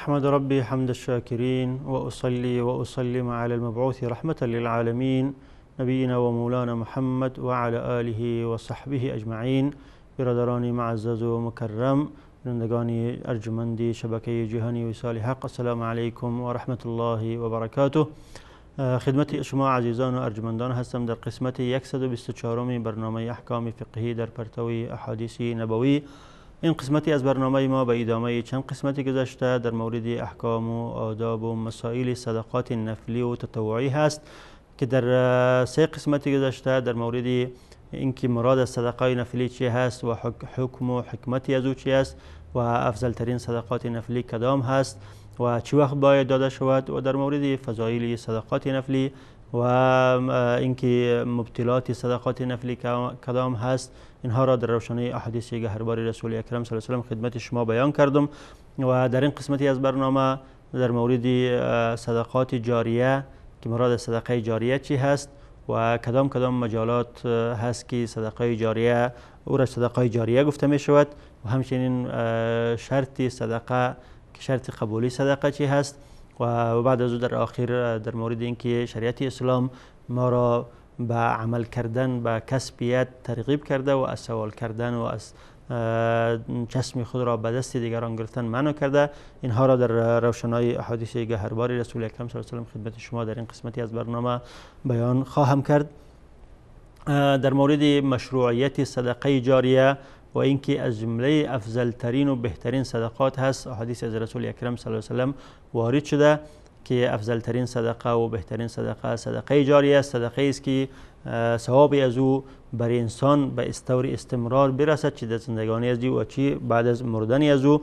أحمد ربي حمد الشاكرين وأصلي وأسلم على المبعوث رحمة للعالمين نبينا ومولانا محمد وعلى آله وصحبه أجمعين. برادران معزز و مکرم، بینندگان ارجمندی شبکه جهانی وصال حق، السلام علیکم و رحمت الله و برکاته. خدمت شما عزیزان و ارجمندان هستم در قسمت 124 برنامه احکام فقهی در پرتوی احادیث نبوی. این قسمتی از برنامه ما به ادامه چند قسمتی گذشته در مورد احکام و آداب و مسائل صدقات نفلی و تطوعی هست که در 3 قسمتی گذشته در مورد اینکه مراد از صدقات نفلی چی هست و حکم و حکمتی از او چی است و افضل ترین صدقات نفلی کدام هست و چی وقت باید داده شود و در مورد فضایل صدقات نفلی و اینکه مبطلات صدقات نفلی کدام هست، اینها را در روشنی احادیث گهربار رسول اکرم صلی الله علیه و آله خدمت شما بیان کردم. و در این قسمتی از برنامه در مورد صدقات جاریه که مراد صدقه جاریه چی هست و کدام مجالات هست که صدقه جاریه او را صدقه جاریه گفته می شود و همچنین شرط صدقه که شرط قبولی صدقه چی هست و بعد از او در آخر در مورد اینکه شریعت اسلام ما را به عمل کردن به کسبیت ترغیب کرده و از سوال کردن و از چشم خود را به دست دیگران گرفتن منع کرده. اینها را در روشنای احادیث گهربار رسول اکرم صلی الله علیه و آله خدمت شما در این قسمتی از برنامه بیان خواهم کرد. در مورد مشروعیت صدقه جاریه و اینکه از جمله افضل ترین و بهترین صدقات هست، احادیث از رسول اکرم صلی الله علیه و آله وارد شده که افضل ترین صدقه و بهترین صدقه جاریه است. صدقه است که ثواب از او بر انسان به استور استمرار برسد، چه در زندگانی از او و چه بعد از مردن از او.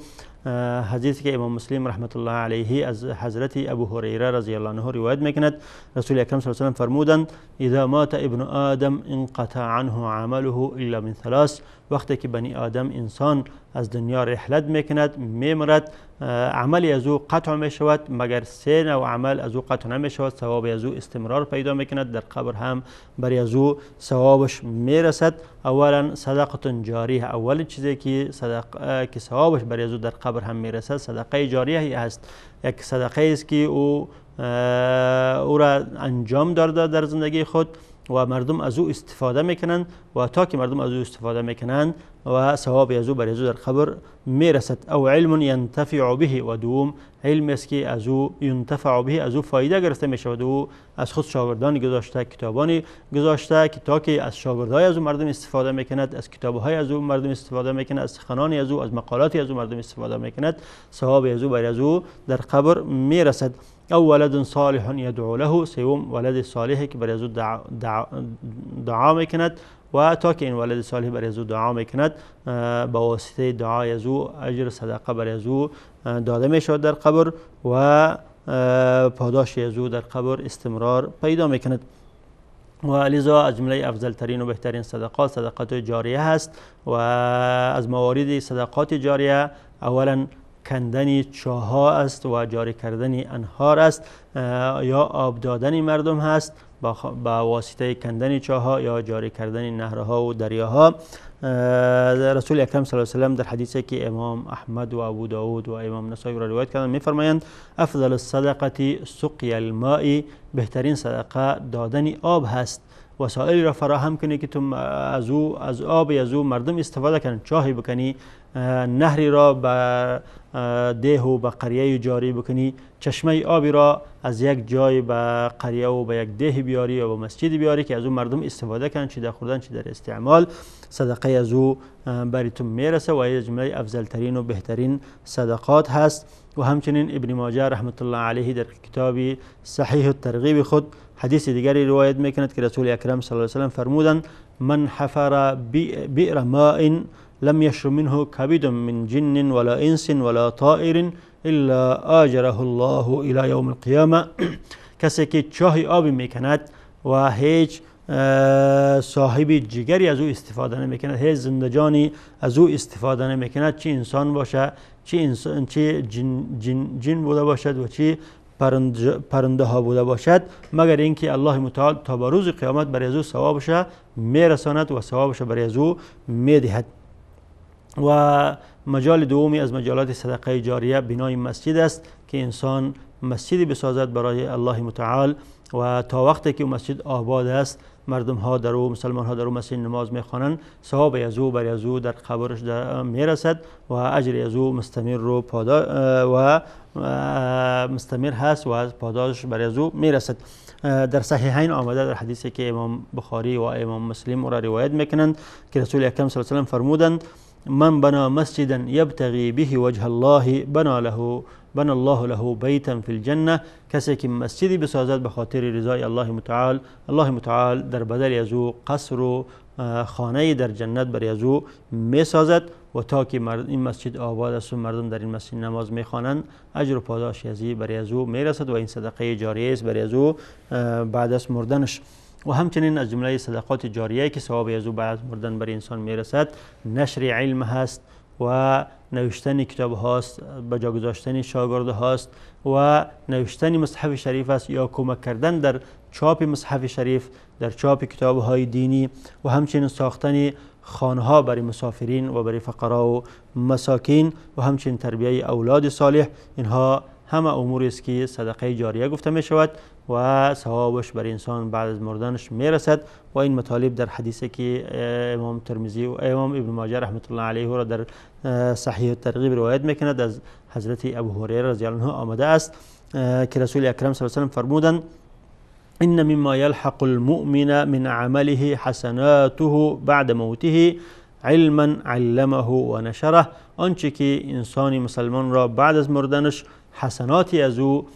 حدیثی که امام مسلم رحمت الله علیه از حضرت ابو هریره رضی الله عنه روایت میکند، رسول اکرم صلی الله علیه و آله فرمودند اذا مات ابن آدم انقطع عنه عمله الا من 3. وقتی که بنی آدم انسان از دنیا رحلت میکند میمرد، عملی از او قطع می شود مگر 3 نوع عمل از او قطع نمی شود، ثواب از او استمرار پیدا میکند، در قبر هم بر از او ثوابش میرسد. اولا صدقه جاریه، اول چیزی که که ثوابش بر از او در قبر هم میرسد صدقه جاریه است. یک صدقه است که او را انجام داده در زندگی خود و مردم از او استفاده میکنند و تا که مردم از او استفاده میکنند و ثواب از او بر از او در قبر میرسد. او علم ینتفع به، و دوم علم است که از او ینتفع به از او فایده گرفته میشود. او از خود شاگردان گذاشته، کتابانی گذاشته که تا که از شاگردهای از او مردم استفاده میکند، از کتابهای از او مردم استفاده میکند، از سخنانی از او، از مقالاتی از او مردم استفاده میکند، ثواب از او بر از او در قبر میرسد. او ولد صالح یدعو له، سوم ولد صالحی که بر از او دعا میکند و تا که این ولد صالح بر از او دعا میکند با واسطه دعای از او اجر صدقه بر از او داده میشود در قبر و پاداش از او در قبر استمرار پیدا میکند. و لذا از جمله افضل ترین و بهترین صدقات جاریه هست. و از موارد صدقات جاریه اولا کندن چاها است و جاری کردن انهار است یا آب دادن مردم هست با واسطه کندن چاها یا جاری کردن نهرها و دریاها. رسول اکرم صلی الله علیه و آله در حدیثی که امام احمد و ابو داود و امام نسائی را روایت کردند میفرمایند افضل الصدقه سقی الماء، بهترین صدقه دادن آب هست. وسایلی را فراهم کنی که تو از آب از او مردم استفاده کنند، چاهی بکنی، نهری را به ده و به قریه جاری بکنی، چشمه آبی را از یک جای به قریه و به یک ده بیاری و به مسجد بیاری که از او مردم استفاده کنند، چه در خوردن چه در استعمال. صدقه از او بریتون میرسه و از جمله افضل ترین و بهترین صدقات هست. و همچنین ابن ماجه رحمت الله علیه در کتاب صحیح الترغیب خود حدیث دیگری روایت میکند که رسول اکرم صلی الله علیه و آله فرمودند من حفر بئر ماء لم يشرب منه كبد من جن ولا انس ولا طائر الا آجره الله الى يوم القیامه. کسی که چاه آبی میکند و هیچ صاحب جگری از او استفاده نمیکند، هیچ زندجانی از او استفاده نمیکند، چه انسان باشه، چه جن بوده باشد و چه پرنده ها بوده باشد، مگر اینکه الله متعال تا به روز قیامت برای از او ثوابش میرساند و ثوابش برای از او میدهد. و مجال دومی از مجالات صدقه جاریه بنای مسجد است که انسان مسجدی بسازد برای الله متعال و تا وقتی که مسجد آباد است، مردم ها در او، مسلمان ها در او مسجد نماز میخوانند، ثواب از او برای از او در قبرش میرسد و اجر از او مستمر رو و مستمر هست و از پاداش برای از او میرسد. در صحیحین آمده در حدیثی که امام بخاری و امام مسلم را روایت میکنند که رسول اکرم صلی الله علیه و سلم فرمودند: من بنا مسجدا یبتغی به وجه الله بنا الله له بیتا فی الجنه. کسی که مسجدی بسازد به خاطر رضای الله متعال، الله متعال در بدل از او قصر و خانه در جنت برای از او میسازد و تا که این مسجد آباد است و مردم در این مسجد نماز میخوانند، اجر و پاداش ازی برای از او میرسد و این صدقه جاریه است برای از او بعد از مردنش. و همچنین از جمله صدقات جاریه که ثواب از او بعد از مردن برای انسان میرسد، نشر علم هست و نوشتن کتاب هاست، به جا گذاشتن شاگرد هاست و نوشتن مصحف شریف است یا کمک کردن در چاپ مصحف شریف، در چاپ کتاب های دینی و همچنین ساختن خانه ها برای مسافرین و برای فقرا و مساکین و همچنین تربیه اولاد صالح. اینها همه اموری است که صدقه جاریه گفته می شود و ثوابش برای انسان بعد از مردنش می رسد. و این مطالب در حدیثی که امام ترمذی و امام ابن ماجه رحمت الله علیه را در صحیح الترغیب روایت میکند از حضرت ابو هریره رضی الله عنه آمده است که رسول اکرم صلی الله علیه و سلم فرمودند: ان مما يلحق المؤمن من عمله حسناته بعد موته علما علمه و نشره. آنچه که انسان مسلمان را بعد از مردنش حسناتی از او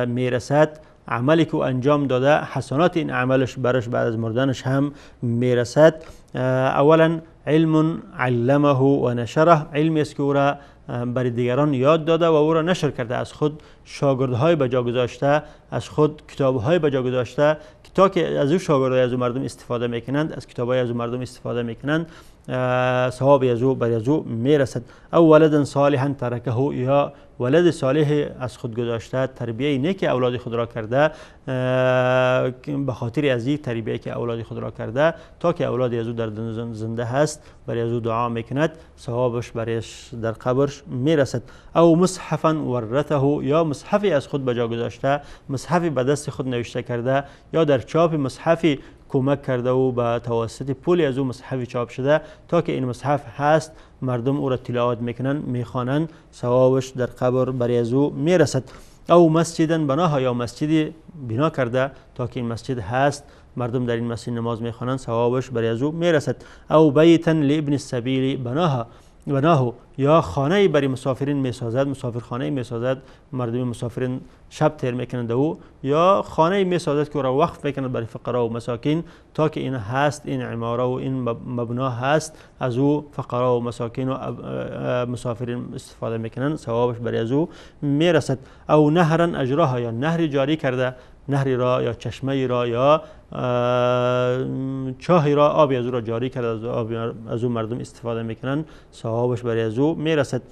میرسد، عملی که انجام داده، حسنات این عملش برش بعد از مردنش هم میرسد. اولا علم علمه و نشره، علمی است که او را برای دیگران یاد داده و او را نشر کرده، از خود شاگردهای به جا گذاشته، از خود کتابهای به جا گذاشته که تا که از او شاگردهای از او مردم استفاده میکنند، از کتابهای از او مردم استفاده میکنند، ثواب از او برای از او میرسد. او ولد صالحا ترکه، یا ولد صالح از خود گذاشته، تربیه نیک اولاد خود را کرده، به خاطر از این تربیه که اولاد خود را کرده تا که اولاد از او در زنده هست برای از او دعا میکند، ثوابش برایش در قبرش میرسد. او مصحفا ورثه، یا مصحفی از خود به جا گذاشته، مصحفی به دست خود نوشته کرده یا در چاپ مصحفی کمک کرده و به توسط پولی از او مصحفی چاپ شده تا که این مصحف هست، مردم او را تلاوت میکنن، میخوانند، ثوابش در قبر برای از او میرسد. او مسجدن بناها، یا مسجدی بنا کرده تا که این مسجد هست، مردم در این مسجد نماز میخوانند، ثوابش برای از او میرسد. او بیتا لابن السبیل بناه، یا خانه برای مسافرین میسازد، مسافرخانه میسازد، مردم مسافرین شب تیر میکنند او، یا خانه میسازد که را وقف میکند برای فقرا و مساکین تا که این هست، این عماره و این مبنا هست، از او فقرا و مساکین و مسافرین استفاده میکنند، ثوابش برای از او میرسد. او نهرا اجراها، یا نهری جاری کرده، نهری را یا چشمه را یا چاهی را، آبی از او را جاری کرده، از او مردم استفاده میکنند، ثوابش برای از او میرسد.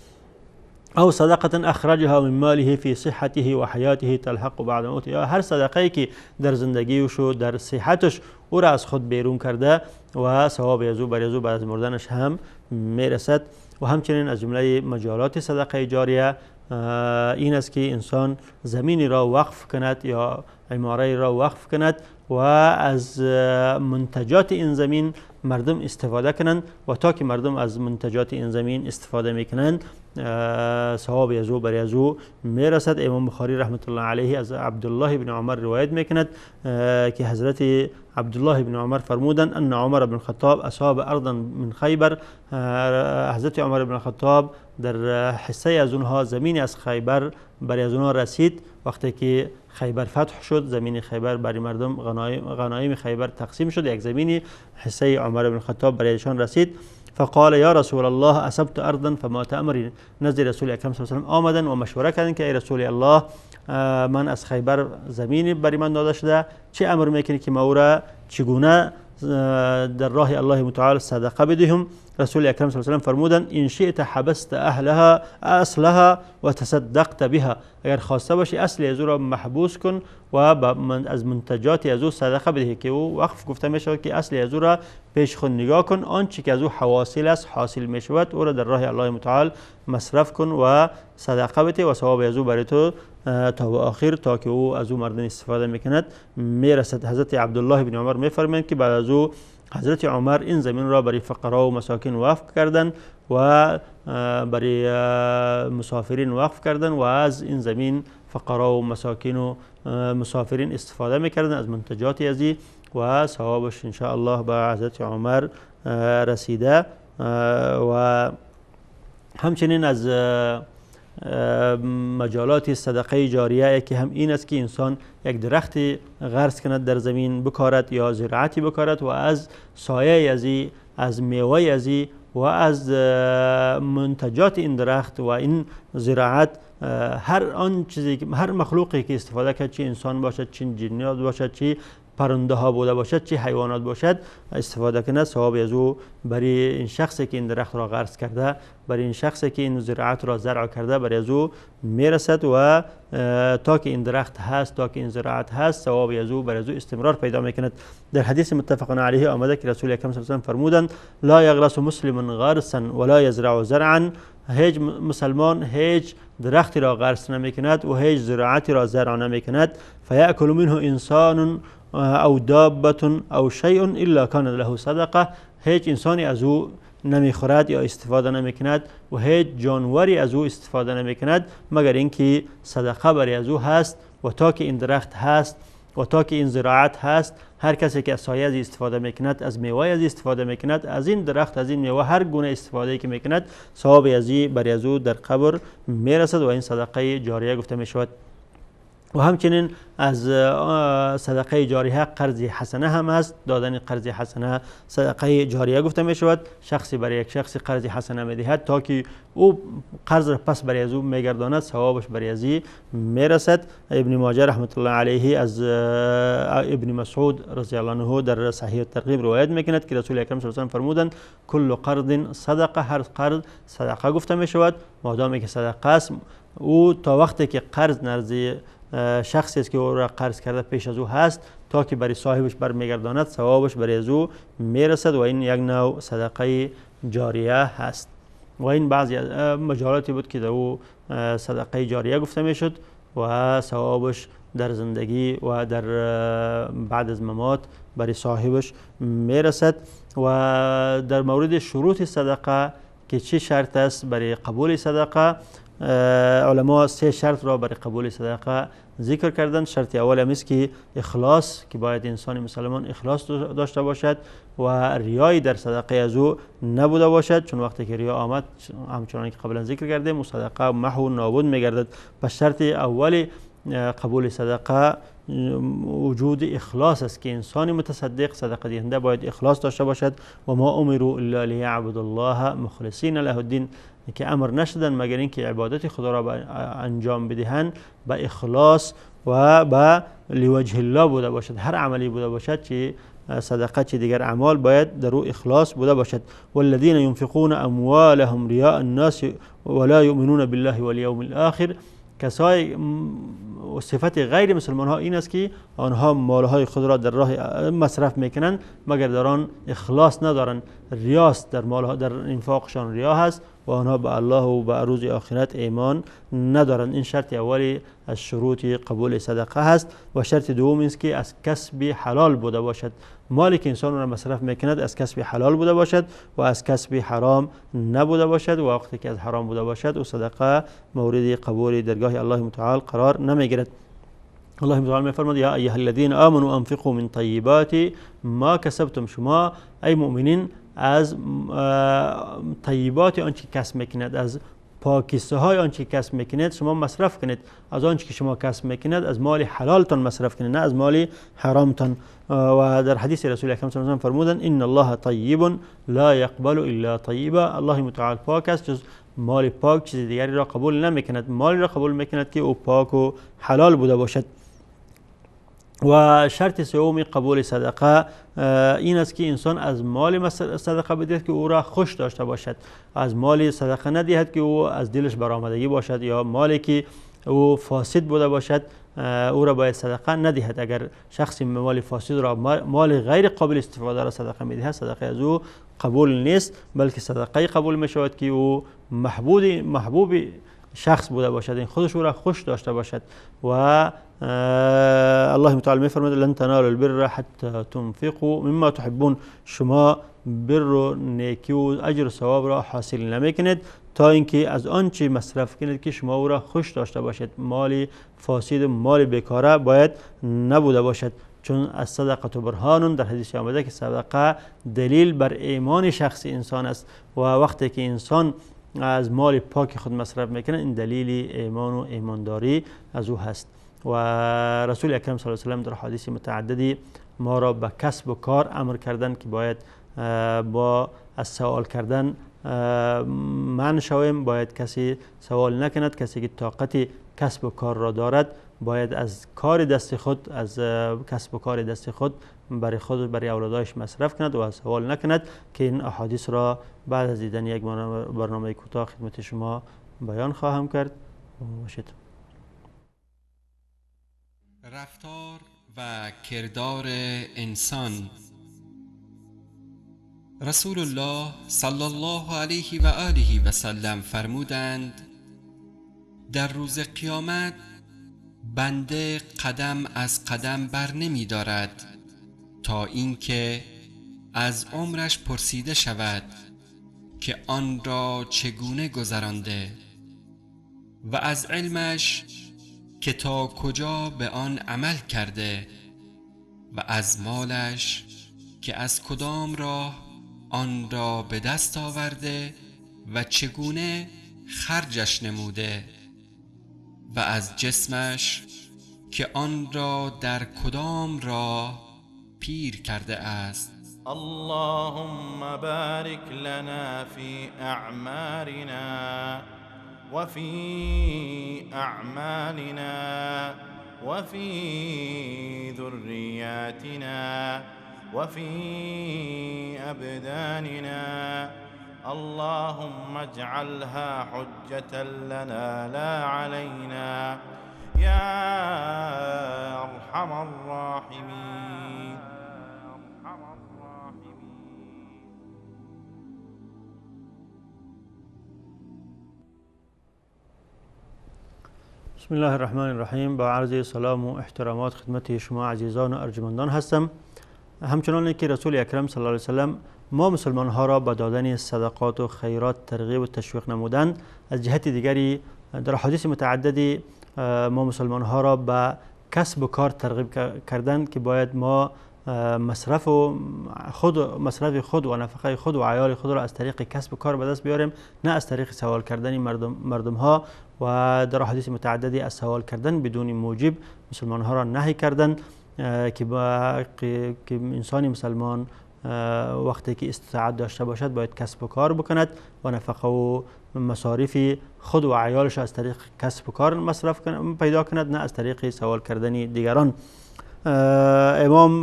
او صدقه اخرجها من ماله فی صحته و حیاته تلحق بعد موته، یا هر صدقه که در زندگیش و در صحتش او را از خود بیرون کرده و ثواب از او برای از او بعد از مردنش هم میرسد. و همچنین از جمله مجالات صدقه جاریه این است که انسان زمینی را وقف کند یا عماره را وقف کند و از منتجات این زمین مردم استفاده کنند و تا که مردم از منتجات این زمین استفاده میکنند، ثواب از او برای از او میرسد. امام بخاری رحمت الله علیه از عبدالله بن عمر روایت میکند که حضرت عبدالله بن عمر فرمودند ان عمر بن الخطاب اصاب ارضا من خیبر، حضرت عمر بن الخطاب در حصه از اونها زمین از خیبر برای از اونها رسید. وقتی که خیبر فتح شد، زمین خیبر برای مردم غنایم خیبر تقسیم شد، یک زمینی حصه عمر بن الخطاب برایشان رسید. فقال یا رسول الله اصبت ارضا فما تأمرین. نزد رسول اکرم صلی الله علیه و آله آمدن و مشوره کردن که ای رسول الله من از خیبر زمینی برای من داده شده، چه امر میکنی که ما او را چگونه در راه الله متعال صدقه بدهم؟ رسول اکرم صلی الله علیه و فرمودند ان شئت حبست اصلها و تصدقت بها. اگر خواسته باشی اصل از او را محبوس کن و از منتجات از او صدقه بدهی، که او وقف گفته می شود که اصل از او را پیش خود نگاه کن، آنچه که از او حواصل است حاصل می شود او را در راه الله متعال مصرف کن و صدقه بده و ثواب از او برای تو تا و آخر، تا که او از او مردم استفاده میکند میرسد. حضرت عبدالله بن عمر میفرمایند که بعد از او حضرت عمر این زمین را برای فقرا و مساکین وقف کردند و برای مسافرین وقف کردند و از این زمین فقرا و مساکین و مسافرین استفاده میکردند از منتجات ازی و ثوابش ان شاء الله به حضرت عمر رسیده. و همچنین از مجالات صدقه جاریه که هم این است که انسان یک درختی غرس کند در زمین بکارد یا زراعتی بکارد و از سایه ازی، از میوه ازی و از منتجات این درخت و این زراعت هر آن چیزی، هر مخلوقی که استفاده کرد، چه انسان باشد، چه جنات باشد، چه پرنده ها بوده باشد، چه حیوانات باشد، استفاده کنه، ثواب از او برای این شخصی که این درخت را غرس کرده، برای این شخصی که این زراعت را زرع کرده، برای از او میرسد و تا که این درخت هست، تا که این زراعت هست، ثواب از او برای از او استمرار پیدا میکند. در حدیث متفق علیه آمده که رسول اکرم صلی الله علیه و فرمودند لا یغرس مسلم غرسا ولا یزرع زرعا. هیچ مسلمان هیچ درختی را غرس نمیکند و هیچ زراعتی را زرع نمیکند فیأکل منه انسان او دابة او شیء الا کان له صدقه. هیچ انسانی از او نمیخورد یا استفاده نمیکند و هیچ جانوری از او استفاده نمیکند مگر اینکه صدقه برای از او هست. و تا که این درخت هست و تا که این زراعت هست، هر کسی که از سایه از استفاده میکند، از میوه از استفاده میکند، از این درخت، از این میوه، هر گونه استفاده که میکند، ثواب ازی برای از او در قبر میرسد و این صدقه جاریه گفته میشود. و همچنین از صدقه جاریه قرض حسنه هم است. دادن قرض حسنه صدقه جاریه گفته می شود. شخصی برای یک شخص قرض حسنه می دهد تا که او قرض را پس برای از او میگرداند، ثوابش برای ازی میرسد. ابن ماجه رحمت الله علیه از ابن مسعود رضی الله عنه در صحیح ترغیب روایت میکند که رسول اکرم صلی الله علیه و فرمودند کل قرض صدقه. هر قرض صدقه گفته می شود مادامی که صدقه است. او تا وقتی که قرض نرزی شخصی است که او را قرض کرده پیش از او هست، تا که برای صاحبش برمیگرداند، ثوابش برای از او میرسد و این یک نوع صدقه جاریه هست. و این بعضی مجالاتی بود که در او صدقه جاریه گفته میشد و ثوابش در زندگی و در بعد از ممات برای صاحبش میرسد. و در مورد شروط صدقه که چه شرط است برای قبول صدقه، علما 3 شرط را برای قبول صدقه ذکر کردن. شرط اول هم است که اخلاص، که باید انسان مسلمان اخلاص داشته باشد و ریای در صدقه از او نبوده باشد، چون وقتی که ریا آمد همچنان که قبلا ذکر کردیم صدقه محو و نابود میگردد. پس شرط اول قبول صدقه وجود اخلاص است که انسان متصدق، صدقه دهنده باید اخلاص داشته باشد. و ما امروا الا لیعبدوا الله مخلصین له الدین، که امر نشدن مگر اینکه عبادت خدا را انجام بدهند به اخلاص و به لوجه الله بوده باشد. هر عملی بوده باشد، چه صدقه چه دیگر اعمال، باید در او اخلاص بوده باشد. والذین ينفقون اموالهم رياء الناس ولا يؤمنون بالله واليوم الاخر. کسای صفت غیر مسلمان ها این است که آنها مالهای خود را در راه مصرف میکنند مگر در آن اخلاص ندارند. ریاست در مالها، در انفاقشان ریا هست و آنها به الله و به روز آخرت ایمان ندارند. این شرط اولی از شروط قبول صدقه هست. و شرط دوم است که از کسب حلال بوده باشد. مالی که انسان را مصرف میکند از کسب حلال بوده باشد و از کسب حرام نبوده باشد. و وقتی که از حرام بوده باشد او صدقه مورد قبول درگاه الله متعال قرار نمیگیرد. الله تعالی میفرماید یا ایها الذین آمنوا انفقوا من طیبات ما کسبتم. شما ای مؤمنین از طیبات آنچه کسب میکنید، از پاکیزه های آنچه که کسب میکنید شما مصرف کنید. از آنچه که شما کسب میکنید از مال حلالتان مصرف کنید، نه از مال حرامتان. و در حدیث رسول اکرم صلی الله علیه و فرمودند ان الله طیب لا یقبل الا طیبا، الله متعال پاک است، جز مال پاک چیز دیگری را قبول نمیکند. مالی را قبول میکند که او پاک و حلال بوده باشد. و شرط سوم قبول صدقه این است که انسان از مال صدقه بدهد که او را خوش داشته باشد. از مال صدقه ندهد که او از دلش برآمدگی باشد، یا مالی که او فاسد بوده باشد او را باید صدقه ندهد. اگر شخصی مال فاسد را، مال غیر قابل استفاده را صدقه میدهد، صدقه از او قبول نیست، بلکه صدقه قبول می شود که او محبوب شخص بوده باشد، این خودش او را خوش داشته باشد. و الله متعال می فرماید لن تنالوا البر حتی تنفقوا مما تحبون، شما بر و نیکی و اجر و ثواب را حاصل نمیکنید تا اینکه از آنچه مصرف کنید که شما او را خوش داشته باشید. مال فاسد، مال بیکاره باید نبوده باشد، چون از صدقه برهان، در حدیث آمده که صدقه دلیل بر ایمان شخص انسان است و وقتی که انسان از مال پاک خود مصرف میکنه این دلیل ایمان و ایمانداری از او هست. و رسول اکرم صلی الله علیه و سلم در حدیث متعددی ما را به کسب و کار امر کردن که باید با از سوال کردن منع شویم، باید کسی سوال نکند. کسی که طاقت کسب و کار را دارد باید از کار دست خود، از کسب و کار دست خود برای خود برای اولادایش مصرف کند و سوال نکند، که این احادیث را بعد از دیدن یک برنامه کوتاه خدمت شما بیان خواهم کرد. باشید. رفتار و کردار انسان. رسول الله صلی الله علیه و آله و سلم فرمودند در روز قیامت بنده قدم از قدم بر نمی دارد تا اینکه از عمرش پرسیده شود که آن را چگونه گذرانده، و از علمش که تا کجا به آن عمل کرده، و از مالش که از کدام راه آن را به دست آورده و چگونه خرجش نموده، و از جسمش که آن را در کدام راه پیر کرده است. اللهم بارك لنا في أعمارنا وفي أعمالنا وفي ذرياتنا وفي أبداننا، اللهم اجعلها حجة لنا لا علينا يا أرحم الراحمين. بسم الله الرحمن الرحیم. با عرض سلام و احترامات خدمت شما عزیزان و ارجمندان هستم. همچنان که رسول اکرم صلی الله علیه و سلم ما مسلمان ها را به دادن صدقات و خیرات ترغیب و تشویق نمودند، از جهت دیگری در حدیث متعددی ما مسلمان ها را به کسب و کار ترغیب کردند که باید ما مصرف خود و نفقه خود و عیال خود را از طریق کسب و کار به دست بیاریم، نه از طریق سوال کردن مردم ها. و در حدیث متعددی از سوال کردن بدون موجب مسلمان ها را نهی کردند که انسان مسلمان وقتی که استطاعت داشته باشد باید کسب و کار بکند و نفقه و مصارف خود و عیالش از طریق کسب و کار مصرف پیدا کند، نه از طریق سوال کردن دیگران. امام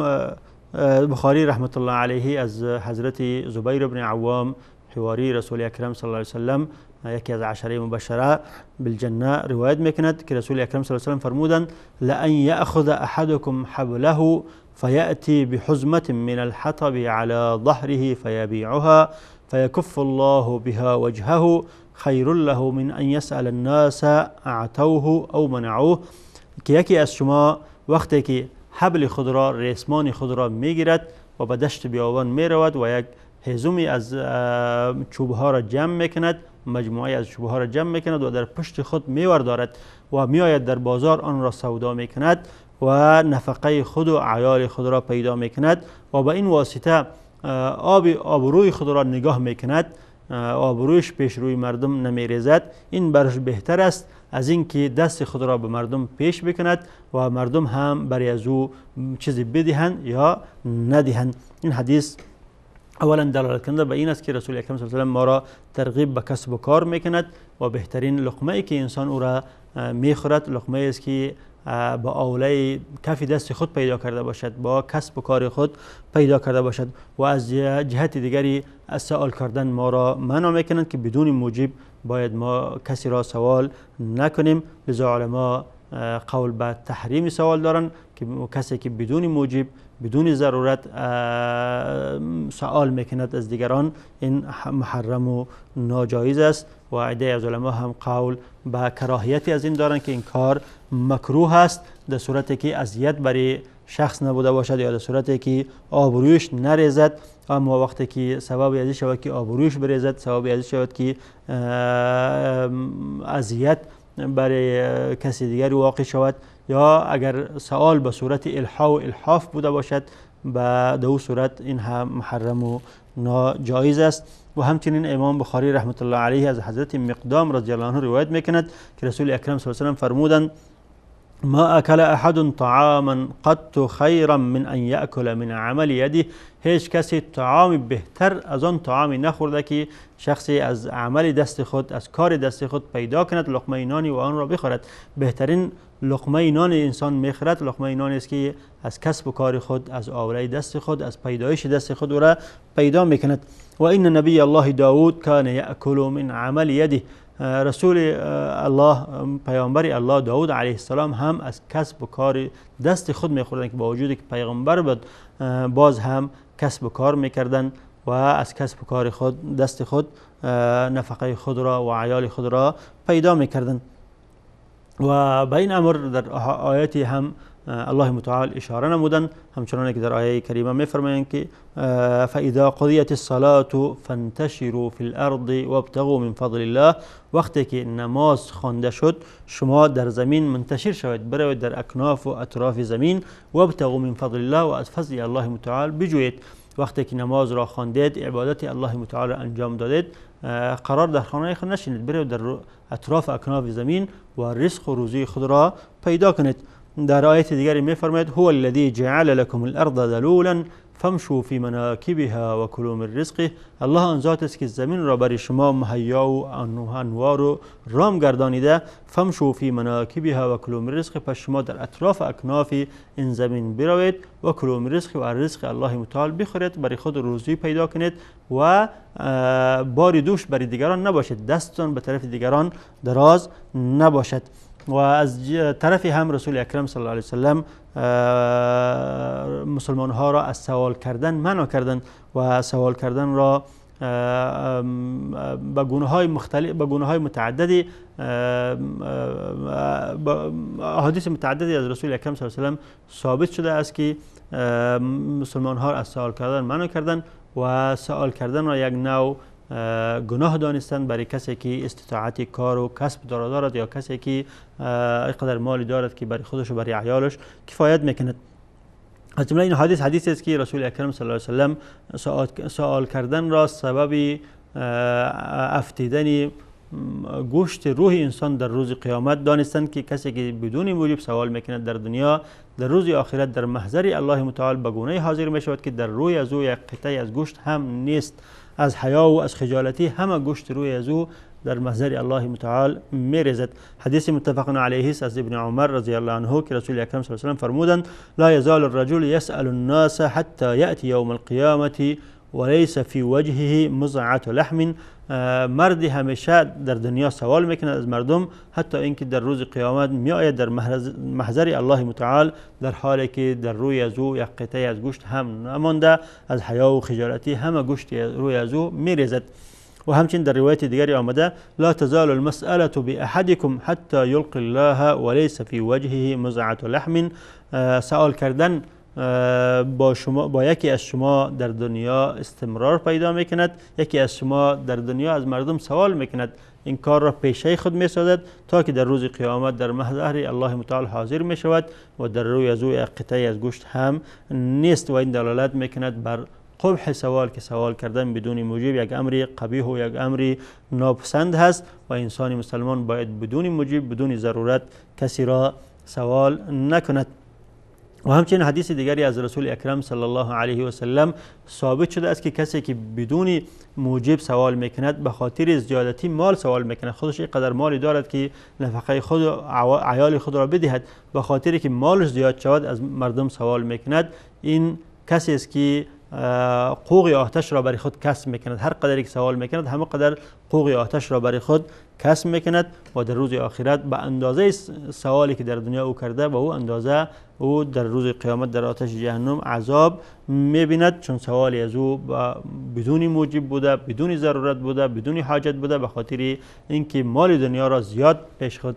بخاری رحمت الله علیه از حضرت زبیر بن عوام حواری رسول اکرم صلی الله علیه و سلم، یکی از عشره مبشره بالجنه، روایت میکند که رسول اکرم صلی الله علیه و سلم فرمودند لأن یأخذ احدکم حبله فیأتی بحزمة من الحطب على ظهره فیبیعها فیکف الله بها وجهه خیر له من ان یسأل الناس اعطوه او منعوه. که یکی از شما وقتی که حبل خود را، ریسمان خود را میگیرد و به دشت بیابان میرود و یک هزومی از چوبها را جمع میکند، مجموعه از چوبها را جمع میکند و در پشت خود میوردارد و میآید در بازار آن را سودا میکند و نفقه خود و عیال خود را پیدا میکند و با این واسطه آبروی خود را نگاه میکند، آبرویش پیش روی مردم نمیریزد، این برش بهتر است از اینکه دست خود را به مردم پیش بکند و مردم هم برای از او چیزی بدهند یا ندهند. این حدیث اولا دلالت کننده به این است که رسول اکرم صلی الله علیه و ما را ترغیب به کسب و کار میکند و بهترین لقمه ای که انسان او را میخورد لقمه است که با اوله کف دست خود پیدا کرده باشد، با کسب و کار خود پیدا کرده باشد. و از جهت دیگری از سوال کردن ما را منع میکنند که بدون موجب باید ما کسی را سوال نکنیم. لذا علما قول به تحریم سوال دارند که کسی که بدون موجب بدون ضرورت سوال میکند از دیگران این محرم و ناجایز است. و عده از علما هم قول به کراهیتی از این دارند که این کار مکروه است در صورتی که اذیت برای شخص نبوده باشد یا در صورتی که آبرویش نریزد. اما وقتی که سبب ازی شود که آبرویش بریزد، سبب ازی شود که اذیت برای کسی دیگری واقع شود، یا اگر سوال به صورت الحاح و الحاف بوده باشد، به دو صورت این هم محرم و ناجایز است. و همچنین امام بخاری رحمت الله علیه از حضرت مقدام رضی الله عنه روایت میکند که رسول اکرم صلی الله علیه و فرمودند: ما اکل احد طعاما قط خیرا من ان یاکل من عمل یده. هیچ کسی طعام بهتر از آن طعامی نخورده که شخصی از عمل دست خود، از کار دست خود پیدا کند لقمه نانی و آن را بخورد. بهترین لقمه نان انسان میخورد لقمه نانی است که از کسب و کار خود، از آوره دست خود، از پیدایش دست خود او را پیدا میکند. و این نبی الله داود کان یاکل من عمل یده. رسول الله پیامبر الله داود علیه السلام هم از کسب و کار دست خود میخوردن که با وجودی که پیغمبر بود باز هم کسب و کار میکردن و از کسب و کار خود دست خود نفقه خود را و عیال خود را پیدا میکردن. و به این امر در آیاتی هم الله متعال اشاره نمودند، همچنان که در آیه کریمه میفرمایند که فاذا قضیت الصلاة فانتشروا فی الارض وابتغوا من فضل الله. وقتی که نماز خوانده شد شما در زمین منتشر شوید، بروید در اکناف و اطراف زمین، وابتغوا من فضل الله، و از فضل الله متعال بجوید. وقتی که نماز را خواندید، عبادت الله متعال را انجام دادید، قرار در خانه خود نشینید، بروید در اطراف اکناف زمین و رزق و روزی خود را پیدا کنید. در آیت دیگری می‌فرماید: هو الذی جعل لكم الارض ذلولا فامشوا فی مناکبها و کلوا من رزقه. الله آن ذات است که زمین را برای شما مهیا و انوار و رام گردانیده. فامشوا فی مناکبها و کلوا من رزقه. پس شما در اطراف اکناف این زمین بروید و کلوا من رزقه، و رزق الله متعال بخورید، برای خود روزی پیدا کنید و باری دوش برای دیگران نباشید، دستتان به طرف دیگران دراز نباشد. و از طرفی هم رسول اکرم صلی الله علیه وسلم مسلمان ها را از سوال کردن منع کردند و سوال کردن را به گونه های مختلف، به گونه های متعددی، احادیث متعددی از رسول اکرم صلی الله علیه وسلم ثابت شده است که مسلمان ها را از سوال کردن منع کردند و سوال کردن را یک نوع گناه دانستند برای کسی که استطاعت کار و کسب دارد یا کسی که قدر مالی دارد که برای خودش و برای عیالش کفایت میکند. از جمله این حدیث است که رسول اکرم صلی الله علیه و سلم سوال کردن را سبب افتیدن گوشت روح انسان در روز قیامت دانستند که کسی که بدون موجب سوال میکند در دنیا، در روز آخرت در محضر الله متعال به گونه حاضر میشود که در روی از او یک قطعه از گوشت هم نیست. از حیا و از خجالتی همه گوشت روی از او در محضر الله متعال میریزد. حدیث متفق علیه است از ابن عمر رضی الله عنه که رسول اکرم صلی الله علیه و فرمودند: لا یزال الرجل یسأل الناس حتى یأتی یوم القیامة وليس فی وجهه مزعة لحم. مرد همیشه در دنیا سوال میکند از مردم حتی اینکه در روز قیامت میآید در محضر الله متعال در حالی که در روی از او یک قطعه از گوشت هم نمانده. از حیا و خجالتی همه گوشت روی از او میریزد. و همچنین در روایت دیگری آمده: لا تزال المسألة بأحدكم حتى يلقي الله وليس في وجهه مزعة لحم. سوال کردن با یکی از شما در دنیا استمرار پیدا میکند. یکی از شما در دنیا از مردم سوال میکند، این کار را پیشه خود میسازد تا که در روز قیامت در محضر الله متعال حاضر میشود و در روی از او قطعه از گوشت هم نیست. و این دلالت میکند بر قبح سوال که سوال کردن بدون موجب یک امر قبیح و یک امر ناپسند هست و انسان مسلمان باید بدون موجب بدون ضرورت کسی را سوال نکند. و همچنین حدیث دیگری از رسول اکرم صلی الله علیه و سلم ثابت شده است که کسی که بدون موجب سوال میکند به خاطر زیادتی مال سوال میکند، خودش اینقدر مالی دارد که نفقه خود و عیال خود را بدهد، به خاطر که مالش زیاد شود از مردم سوال میکند، این کسی است که قوق آتش را برای خود کسب میکند. هر قدری که سوال میکند همه قدر قوق آتش را برای خود کسب میکند و در روز آخرت به اندازه سوالی که در دنیا او کرده و او اندازه او در روز قیامت در آتش جهنم عذاب میبیند، چون سوالی از او بدون موجب بوده، بدون ضرورت بوده، بدون حاجت بوده، به خاطر اینکه مال دنیا را زیاد پیش خود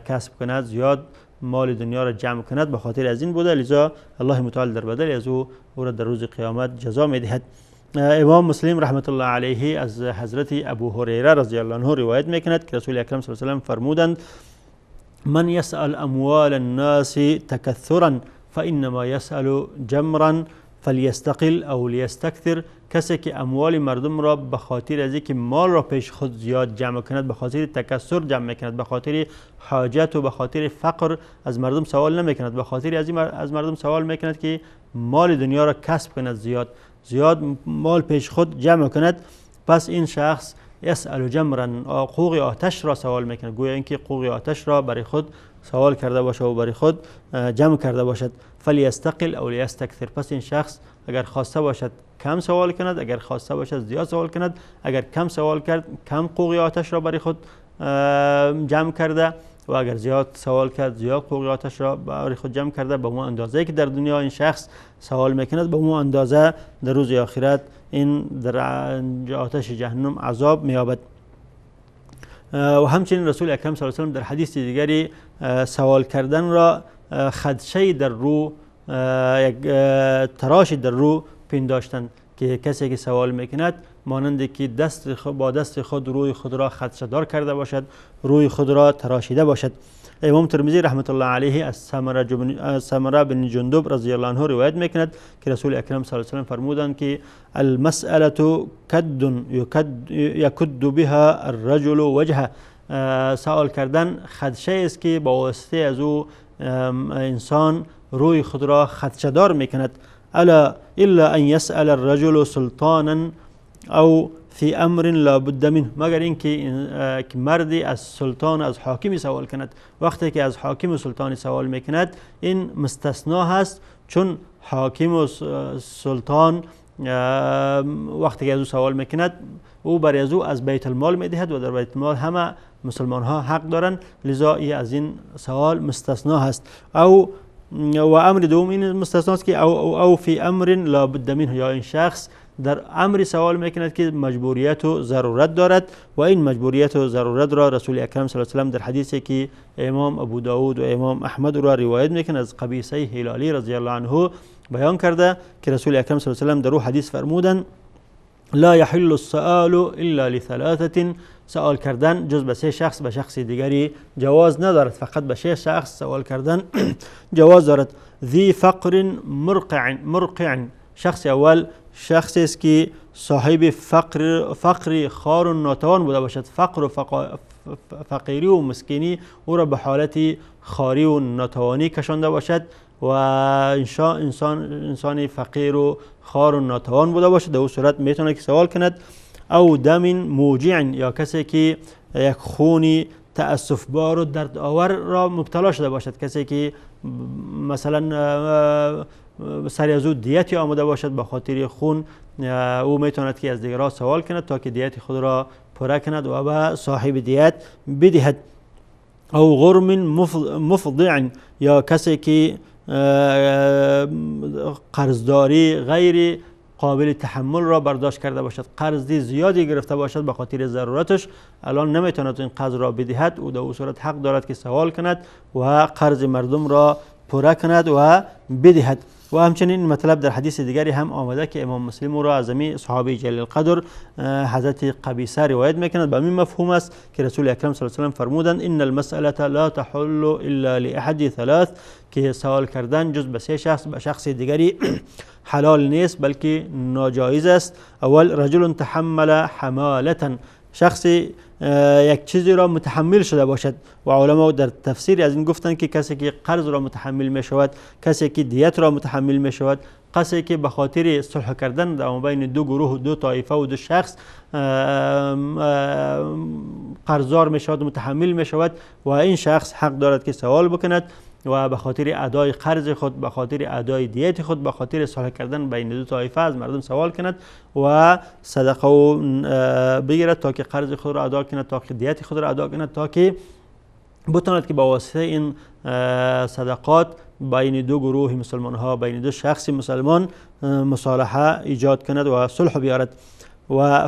کسب کند، زیاد مال دنیا را جمع کند، به خاطر از این بوده. لذا الله متعال در بدل از او را در روز قیامت جزا میدهد. امام مسلم رحمت الله علیه از حضرت ابو هریره رضی الله عنه روایت میکند که رسول اکرم صلی الله علیه و سلم فرمودند: من يسأل اموال الناس تكثرا فانما يسأل جمرا فلیستقل او لیستکثر. کسی که اموال مردم را به خاطر از اینکه مال را پیش خود زیاد جمع کند، به خاطر تکثر جمع میکند، به خاطر حاجت و به خاطر فقر از مردم سوال نمیکند، به خاطر از مردم سوال میکند که مال دنیا را کسب کند، زیاد مال پیش خود جمع کند، پس این شخص یسأل جمرا قوق آتش را سوال میکند، گویا اینکه قوق آتش را برای خود سوال کرده باشد و برای خود جمع کرده باشد. فلیستقل او لیستکثر. پس این شخص اگر خواسته باشد کم سوال کند، اگر خواسته باشد زیاد سوال کند. اگر کم سوال کرد کم قوق آتش را برای خود جمع کرده و اگر زیاد سوال کرد زیاد قوق آتش را برای خود جمع کرده. به اون اندازه که در دنیا این شخص سوال میکند، به اون اندازه در روز آخرت این در آتش جهنم عذاب مییابد. و همچنین رسول اکرم صلی الله علیه و سلم در حدیث دیگری سوال کردن را خدشه در رو، یک تراش در رو پنداشتند که کسی که سوال میکند مانند که با دست خود روی خود را خدشه دار کرده باشد، روی خود را تراشیده باشد. امام ترمذی رحمت الله علیه از سمره بن جندب رضی الله عنه روایت میکند که رسول اکرم صلی الله علیه و سلم فرمودند که المسأله کد یکد بها الرجل وجهه. سوال کردن خدشه است که با واسطه از او انسان روی خود را خدشه دار میکند. الا ان يسأل الرجل سلطانا او فی امر لا بد منه. مگر اینکه مردی از سلطان، از حاکمی سوال کند. وقتی که از حاکم و سلطان سوال میکند این مستثنا هست، چون حاکم و سلطان وقتی که از او سوال میکند او برای از او از بیت المال میدهد و در بیت المال همه مسلمان ها حق دارند، لذا از این سوال مستثنا هست. و امر دوم این مستثنا است که او فی امر لا بد منه، یا این شخص در امر سوال میکند که مجبوریت و ضرورت دارد و این مجبوریت و ضرورت را رسول اکرم صلی الله علیه و سلم در حدیثی که امام ابو داود و امام احمد را روایت میکنند از قبیصه هلالی رضی الله عنه بیان کرده که رسول اکرم صلی الله علیه و سلم در او حدیث فرمودند: لا يحل السؤال الا لثلاثه. سوال کردن جز به سه شخص به شخص دیگری جواز ندارد، فقط به سه شخص سوال کردن جواز دارد. ذی فقر مرقع. شخص اول شخصی است که صاحب فقر خار و ناتوان بوده باشد. فقر و فقیری و مسکینی او را به حالت خاری و ناتوانی کشانده باشد و انسان فقیر و خار و ناتوان بوده باشد، در او صورت میتونه که سوال کند. او دم موجع، یا کسی که یک خونی تأسف بار و درد آور را مبتلا شده باشد، کسی که مثلا سر از او دیتی آمده باشد به خاطر خون، او میتواند که از دیگران سوال کند تا که دیت خود را پوره کند و به صاحب دیت بدهد. او غرم مفضع، یا کسی که قرضداری غیر قابل تحمل را برداشت کرده باشد، قرض زیادی گرفته باشد به خاطر ضرورتش، الان نمیتواند این قرض را بدهد، او در او صورت حق دارد که سوال کند و قرض مردم را پوره کند و بدهد. و همچنین مطلب در حدیث دیگری هم آمده که امام مسلم را از امی صحابی جلیل القدر حضرت قبیصه روایت میکند. به همین مفهوم است که رسول اکرم صلی الله علیه و سلم فرمودند ان المسأله لا تحل الا لاحد ثلاث، که سوال کردن جز به سه شخص به شخص دیگری حلال نیست بلکه ناجایز است. اول رجل تحمل حمالتا، شخصی یک چیزی را متحمل شده باشد و علما در تفسیر از این گفتند که کسی که قرض را متحمل می شود، کسی که دیت را متحمل می شود، کسی که به خاطر صلح کردن در بین دو گروه، دو طایفه و دو شخص قرضدار می شود، متحمل می شود و این شخص حق دارد که سوال بکند و به خاطر ادای قرض خود، به خاطر ادای دیت خود، به خاطر صلح کردن بین دو طایفه از مردم سوال کند و صدقه و بگیرد تا که قرض خود را ادا کند، تا که دیت خود را ادا کند، تا که بتواند که با واسطه این صدقات بین دو گروه مسلمان ها، بین دو شخص مسلمان مصالحه ایجاد کند و صلح بیارد. و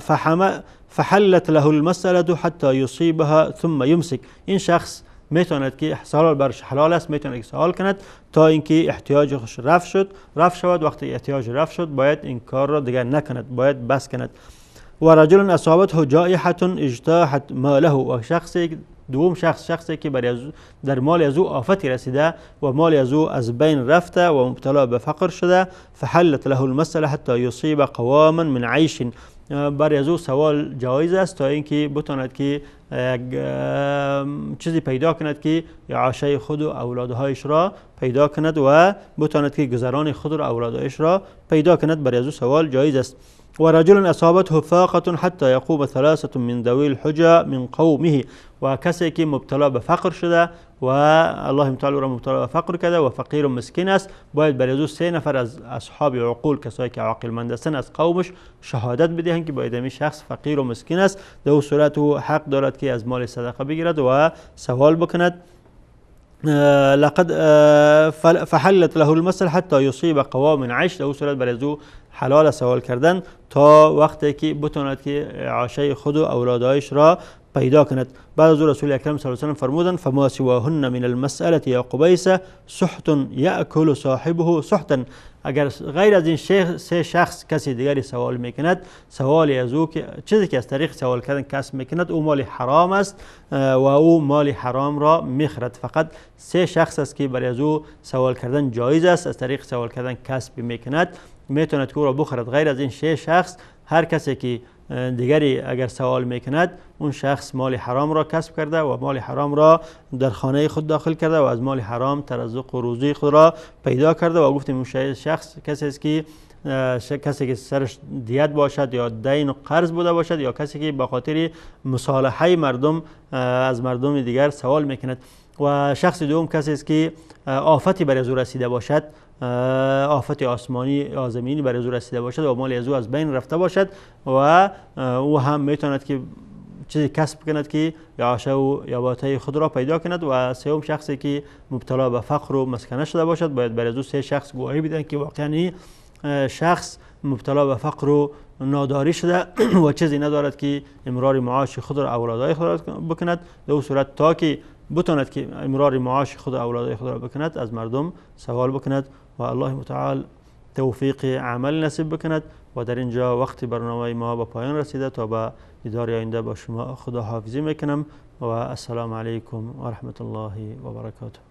فحلت له المسألة حتى يصيبها ثم يمسك، این شخص میتواند که سوال برش حلال است، میتواند که سوال کند تا اینکه احتیاجش رفع شود. وقتی احتیاج رفع شد باید این کار را دیگر نکند، باید بس کند. و رجل اصابته جائحة اجتاحت ماله، و دوم شخصی که در مال از او آفتی رسیده و مال از او از بین رفته و مبتلا به فقر شده، فحلت له المسألة حتى يصيب قواما من عيش، برای از او سوال جایز است تا اینکه بتواند که چیزی پیدا کند که عاشه خود و اولادهایش را پیدا کند و بتواند که گذران خود و اولادهایش را پیدا کند، برای از او سوال جایز است. و رجل اصابته فاقة حتى يقوم ثلاثة من ذوي الحجى من قومه، و کسی که مبتلا به فقر شده و الله تعالی را مبتلا به فقر کرده و فقیر و مسکین است، باید برای او 3 نفر از اصحاب عقول، کسایی که عاقلمند هستند، از قومش شهادت بدهند که باید این شخص فقیر و مسکین است. در او صورت او حق دارد که از مال صدقه بگیرد و سوال بکند. لقد فحلت له المسألة حتى يصيب قوام من عيش، در او صورت برای او حلال سوال کردن تا وقتی که بتواند که عاشه خود و اولادایش را پیدا کند. بعد از رسول اکرم صلی الله علیه و سلم فرمودند فما سواهن من المسألة یا قبیسه سحت یأکل صاحبه سحتا، اگر غیر از این 3 شخص کسی دیگری سوال میکند، سوالی از او که چیزی که از طریق سوال کردن کسب میکند او مال حرام است و او مال حرام را میخرد. فقط 3 شخص است که برای از او سوال کردن جایز است، از طریق سوال کردن کسب میکند، میتواند که او را بخرد. غیر از این 6 شخص هر کسی که دیگری اگر سوال میکند، اون شخص مال حرام را کسب کرده و مال حرام را در خانه خود داخل کرده و از مال حرام ترزق و روزی خود را پیدا کرده. و گفتیم اون شخص کسی است که سرش دیت باشد یا دین و قرض بوده باشد یا کسی که به خاطر مصالحه مردم از مردم دیگر سوال میکند. و شخص دوم کسی است که آفتی بر از او رسیده باشد، آفت آسمانی یا زمینی بر از او رسیده باشد و مال از او از بین رفته باشد و او هم میتواند که چیزی کسب کند که عاشه و یاباته خود را پیدا کند. و سوم شخصی که مبتلا به فقر و مسکنه شده باشد، باید بر از او 3 شخص گواهی بدهند که واقعا شخص مبتلا به فقر و ناداری شده و چیزی ندارد که امرار معاش خود را اولادای خود را بکند. در او صورت تا که بتواند که امرار معاش خود و اولادای خود را بکند، از مردم سوال بکند و الله متعال توفیق عمل نصیب بکند. و در اینجا وقتی برنامه ما به پایان رسیده، تا به دیدار آینده با شما خدا حافظی میکنم و السلام علیکم و رحمت الله و برکاته.